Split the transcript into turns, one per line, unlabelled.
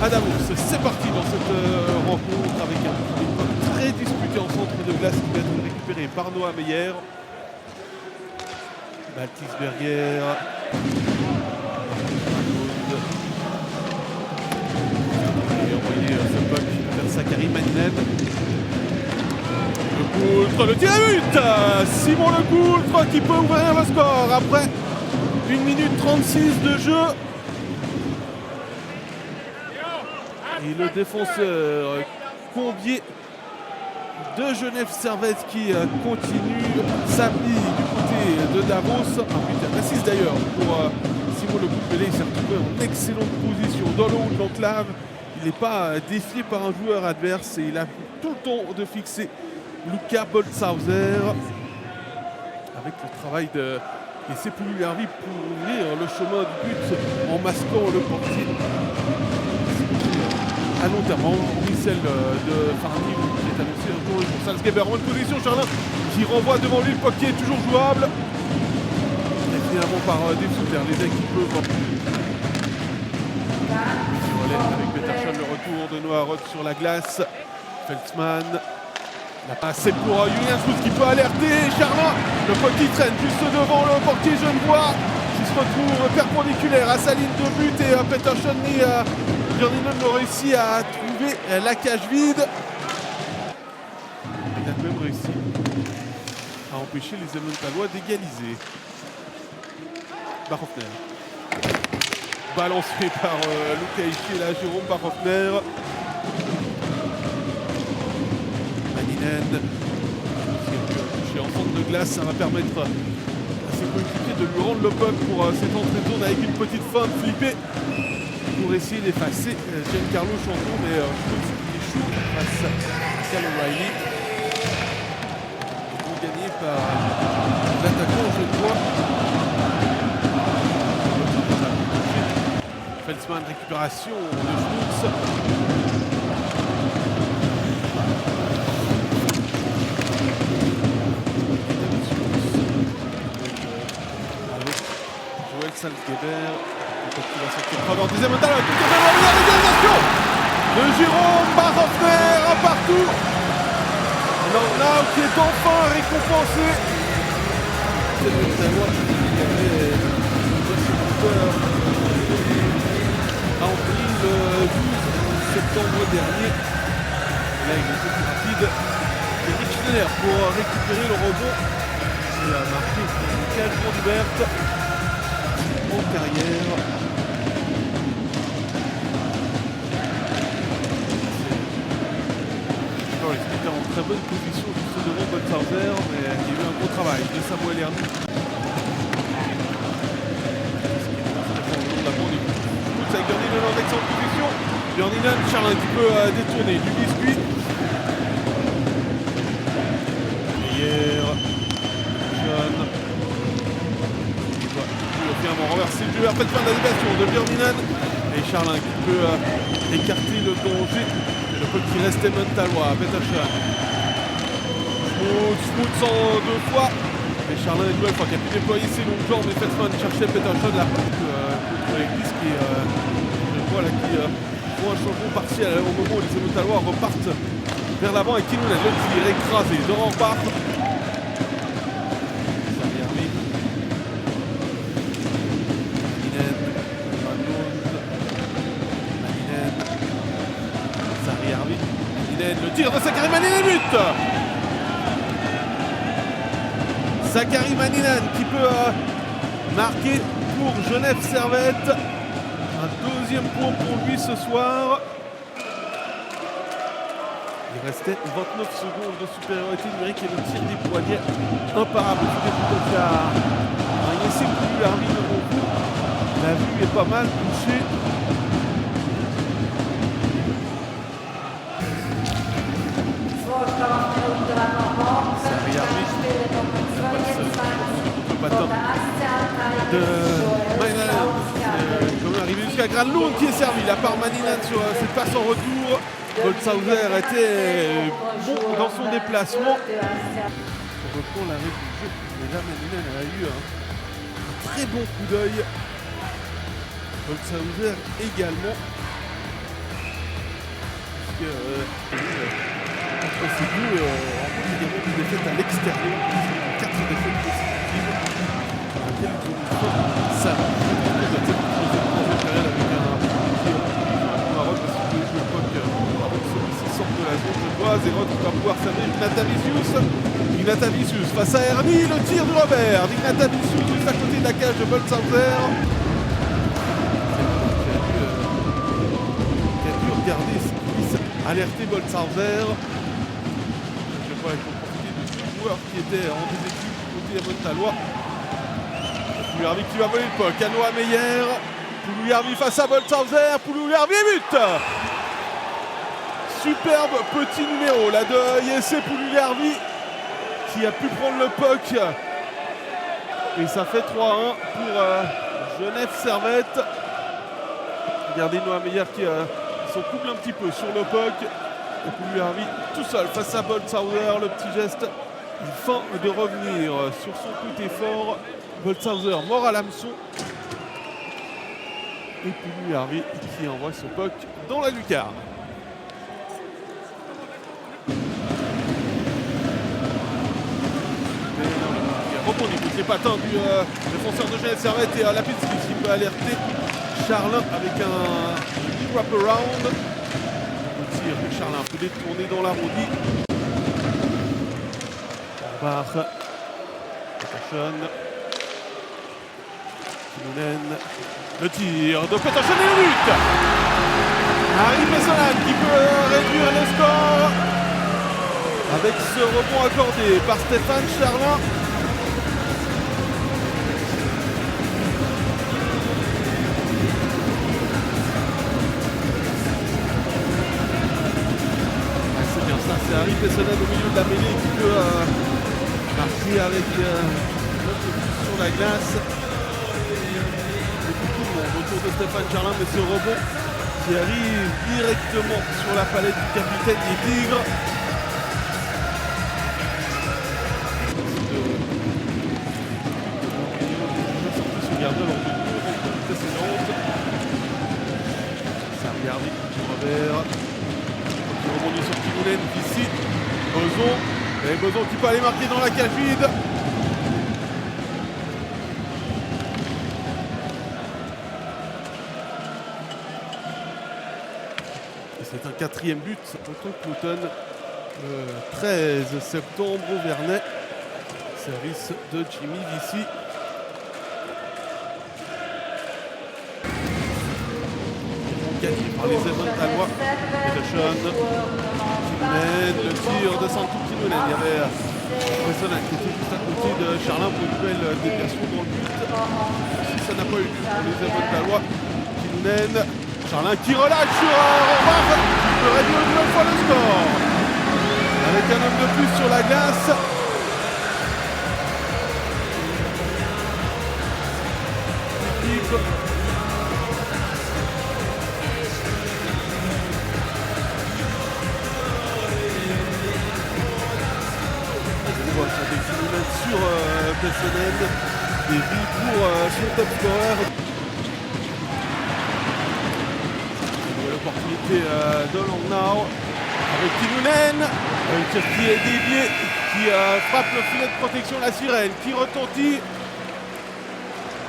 à Davos. C'est parti dans cette rencontre avec un époque très disputé en centre de glace qui va être récupéré par Noah Meyer. Baltisberger. Il a envoyé ce puck vers Sakari Maninen. Le Coultre, le tir à but. Simon Le Coultre qui peut ouvrir le score après 1 minute 36 de jeu. Et le défenseur Combier de Genève Servette qui continue samedi du côté de Davos. Un but à 6 d'ailleurs pour Simon Le Coultre. Il s'est retrouvé en excellente position dans le haut de l'enclave. Il n'est pas défié par un joueur adverse et il a tout le temps de fixer Luca Boltzhauser avec le travail de laisser Pouliou-Hervy pour ouvrir le chemin du but en masquant le portier. À long terme, oui, celle de Farny qui est annoncée un tour pour Salzgeber en bonne position. Charlin qui renvoie devant lui, le puck qui est toujours jouable. Et finalement par des Souter, les équipes peuvent. Avec Peterson, le retour de Noah Roth sur la glace. Feltzman. La passe c'est pour Julien Schultz qui peut alerter. Charlin, le puck qui traîne juste devant le portier genevois qui se retrouve perpendiculaire à sa ligne de but et Peterson ni Björninen ont réussi à trouver la cage vide. Il a même réussi à empêcher les Emmentalois d'égaliser. Barhoffner. Balancé par Luca Ishii, là, Jérôme Barhoffner. Maninen. Touché en centre de glace, ça va permettre à ses coéquipiers de lui rendre le puck pour cette entrée de zone avec une petite feinte flippée pour essayer d'effacer Giancarlo Chanton, mais je pense qu'il échoue face à Cal O'Reilly. Gagné par l'attaquant genevois. Feltzman, récupération de Schultz. Avec Joël Salzgeber. Qui va sortir en deuxième mental avec une réalisation de Jérôme Barhoffner, un partout. Lornau qui est enfin récompensé. C'est le Danois qui avait a pris le 12 septembre dernier. Là il était plus rapide. Eric Schneider pour récupérer le rebond. Il a marqué pour 15 points d'Hubert en carrière. Il était en très bonne position juste devant Boltzhauser, mais il y a eu un gros travail de Samuel Herny. Avec Björninen en excellente position. Björninen, Charlin qui peut détourner du biscuit. Hier, John. Il doit finalement renverser le jeu après de fin de la déviation de Björninen. Et Charlin qui peut écarter le danger. Et le puck qui restait Emmentalois, Peterson. Schmutz en 2 fois. Et Charlin une nouvelle fois qui a pu déployer ses longues jambes. Et Feltzman cherchait Peterson là contre l'église qui voilà, qui font un changement partiel au moment où les Emmentalois repartent vers l'avant et Kinnunen qui est écrasé de rempart. Le tir de Sakari Maninen, but. Sakari Maninen qui peut marquer pour Genève Servette. Un deuxième point pour lui ce soir. Il restait 29 secondes de supériorité numérique et le tir des poignets imparable. Il y a un essai Pouliou-Hervy devant vous. La vue est pas mal touchée. Comme arrivé jusqu'à Granlund qui est servi là par Maninen sur cette passe en retour. Boltzhauser était bon dans son déplacement. On reprend l'arrêt du jeu. Mais là Maninen a eu un très bon coup d'œil. Boltzhauser également. puisque entre ces deux rencontres également des défaites à l'extérieur, 4 défaites consécutives dans laquelle ils ont mis fin samedi. Avec un Maroc parce que le POC avec celui-ci sort de la zone genevoise et Rod qui va pouvoir servir Ignata Vicius face à Ernie, le tir de Robert Ignata Vicius juste à côté de la cage de Boltzhauser qui a dû regarder ce qui puisse alerter Boltzhauser. Je vois qu'il faut profiter de deux joueurs qui étaient en déséquilibre du côté montalois. Poulouliarvi qui va voler le POC à Noah Meyer. Poulouliarvi face à Boltzhauser, Poulouliarvi but. Superbe petit numéro là de Jesse Poulouliarvi qui a pu prendre le POC. Et ça fait 3-1 pour Genève Servette. Regardez Noah Meyer qui s'en couple un petit peu sur le POC. Et Poulouliarvi tout seul face à Boltzhauser, le petit geste fin de revenir sur son côté fort. Boltzhauser mort à l'hameçon. Et Poulouliarvi qui envoie son POC dans la lucarne. Rebondit contre les patins du défenseur de Genève Servette et Lapinski qui peut alerter Charlin avec un wrap-around. Le tir de Charlin un peu détourné dans l'arrondi. Par Peterson. Kinnunen. Le tir de Peterson et le but. Harry Pessonen qui peut réduire le score avec ce rebond accordé par Stéphane Charlin. C'est bien ça, c'est Harry Pessonen au milieu de la mêlée qui peut marquer avec notre but sur la glace. Autour de Stéphane Charlin, mais ce rebond qui arrive directement sur la palette du capitaine des Tigres. Ce gardien lors de deux rencontres précédentes. Sarriardi qui revers. Qui rebondit sur Kinnunen ici. Boson. Et Boson qui peut aller marquer dans la cage vide. C'est un quatrième but contre Clouton le 13 septembre au Vernet. Service de Jimmy Vici. Gagné par les Montalois. Peterson. Kinnunen, le tir de Santou Kinnunen. Il y avait Pessonen qui était juste à côté de Charlin pour une nouvelle déviation dans le but. Si ça n'a pas eu lieu pour les Montalois. Kinnunen. Charlin qui relâche sur Rombach, qui peut réduire une nouvelle fois le score. Avec un homme de plus sur la glace. L'équipe. On voit sur des kilomètres sur Pessonen. Des billes pour son top scorer. L'opportunité de Langnau avec Kinnunen, un tir qui est dévié, qui frappe le filet de protection, la sirène qui retentit.